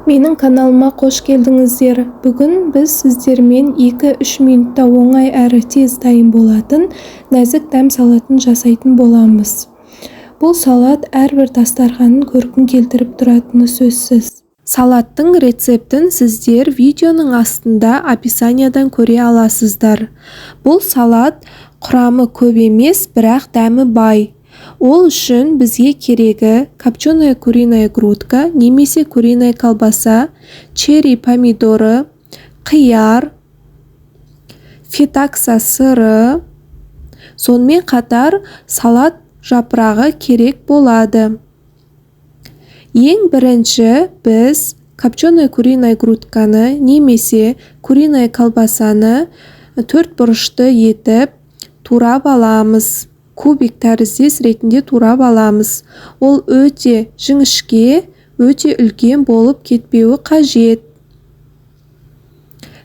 Менің каналыма қош келдіңіздер. Бүгін біз сіздермен 2-3 минутта оңай әрі тез дайын болатын нәзік дәм салатын жасайтын боламыз. Бұл салат әрбір дастарханның көркін келтіріп тұратыны сөзсіз. Салаттың рецептін сіздер видеоның астында описаниядан көре аласыздар. Бұл салат құрамы көп емес, бірақ дәмі бай. Ол үшін бізге керегі копченая куриная грудка немесе куриная колбаса, черри помидоры, қияр, фетакса сыры, сонымен қатар салат жапырағы керек болады. Ең бірінші біз копченая куриная грудканы немесе куриная колбасаны 4 бұрышты етіп турап аламыз. Кубик тәріздес ретінде турап аламыз. Ол өте жіңішке, өте үлкен болып кетпеуі қажет.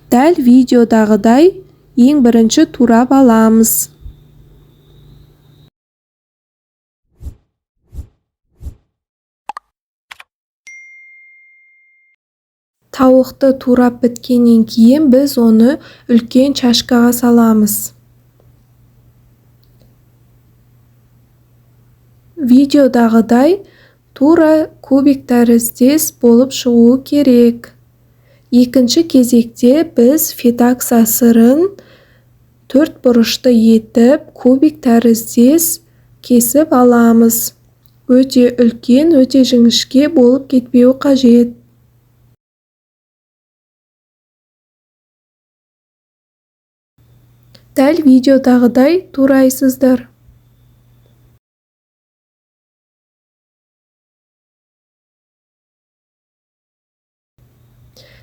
Дәл видеодағыдай ең бірінші турап аламыз. Тауықты турап біткеннен кейін біз оны үлкен чашкаға саламыз. Видеодағыдай тура кубик тәріздес болып шығуы керек. Екінші кезекте біз фетакса сырын 4 бұрышты етіп кубик тәріздес кесіп аламыз. Өте үлкен, өте жіңішке болып кетпеуі қажет. Дәл видеодағыдай турайсыздар.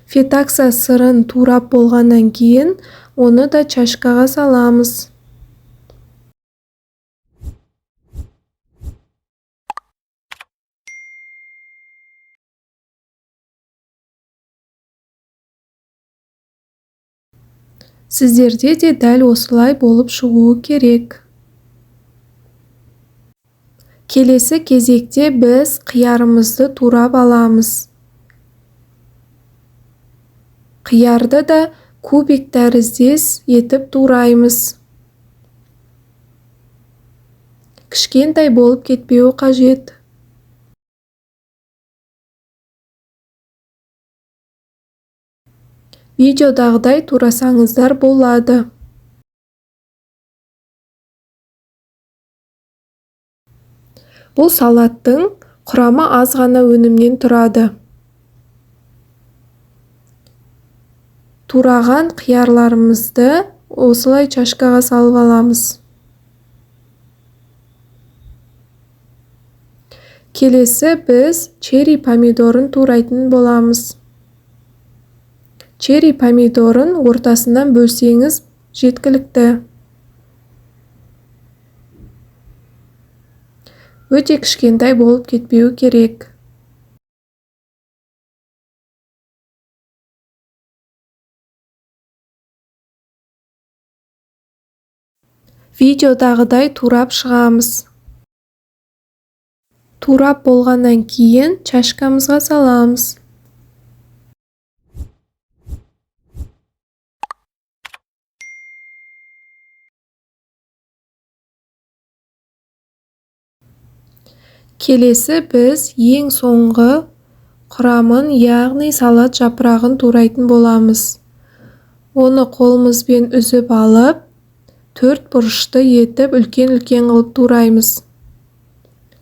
Фетакса сырын турап болғаннан кейін оны да чашкаға саламыз. Сіздерде де дәл осылай болып шығуы керек. Келесі кезекте біз қиярымызды турап аламыз. Қиярды да кубик тәріздес етіп тураймыз. Кішкентай болып кетпеуі қажет. Видеодағыдай турасаңыздар болады. Бұл салаттың құрамы аз ғана өнімнен тұрады. Тураған қиярларымызды осылай чашкаға салып аламыз. Келесі біз черри помидорын турайтын боламыз. Черри помидорын ортасынан бөлсеңіз жеткілікті. Өте кішкентай болып кетпеуі керек. Видеодағыдай турап шығамыз. Турап болғаннан кейін чашкамызға саламыз. Келесі біз ең соңғы құрамын, яғни салат жапырағын турайтын боламыз. Оны қолымызбен үзіп алып, 4 бұрышты етіп үлкен-үлкен қылып тураймыз.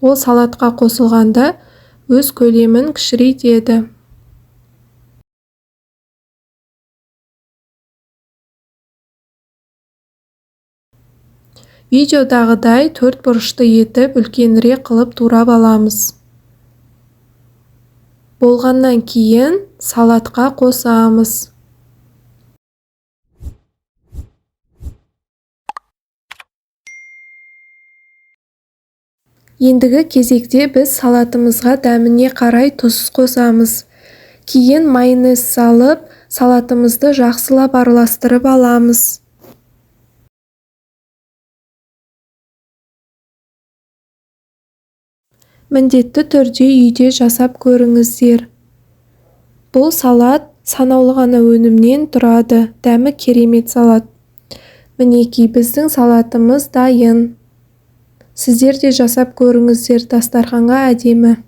Ол салатқа қосылғанда өз көлемін кішірейтеді. Видеодағыдай 4 бұрышты етіп үлкенірек қылып турап аламыз. Болғаннан кейін салатқа қосамыз. Ендігі кезекте біз салатымызға дәміне қарай тұз қосамыз. Кейін майонез салып, салатымызды жақсылап араластырып аламыз. Міндетті түрде үйде жасап көріңіздер. Бұл салат санаулы ғана өнімнен тұрады. Дәмі керемет салат. Мінекей, біздің салатымыз дайын. Сіздер де жасап көріңіздер, дастарханға әдемі.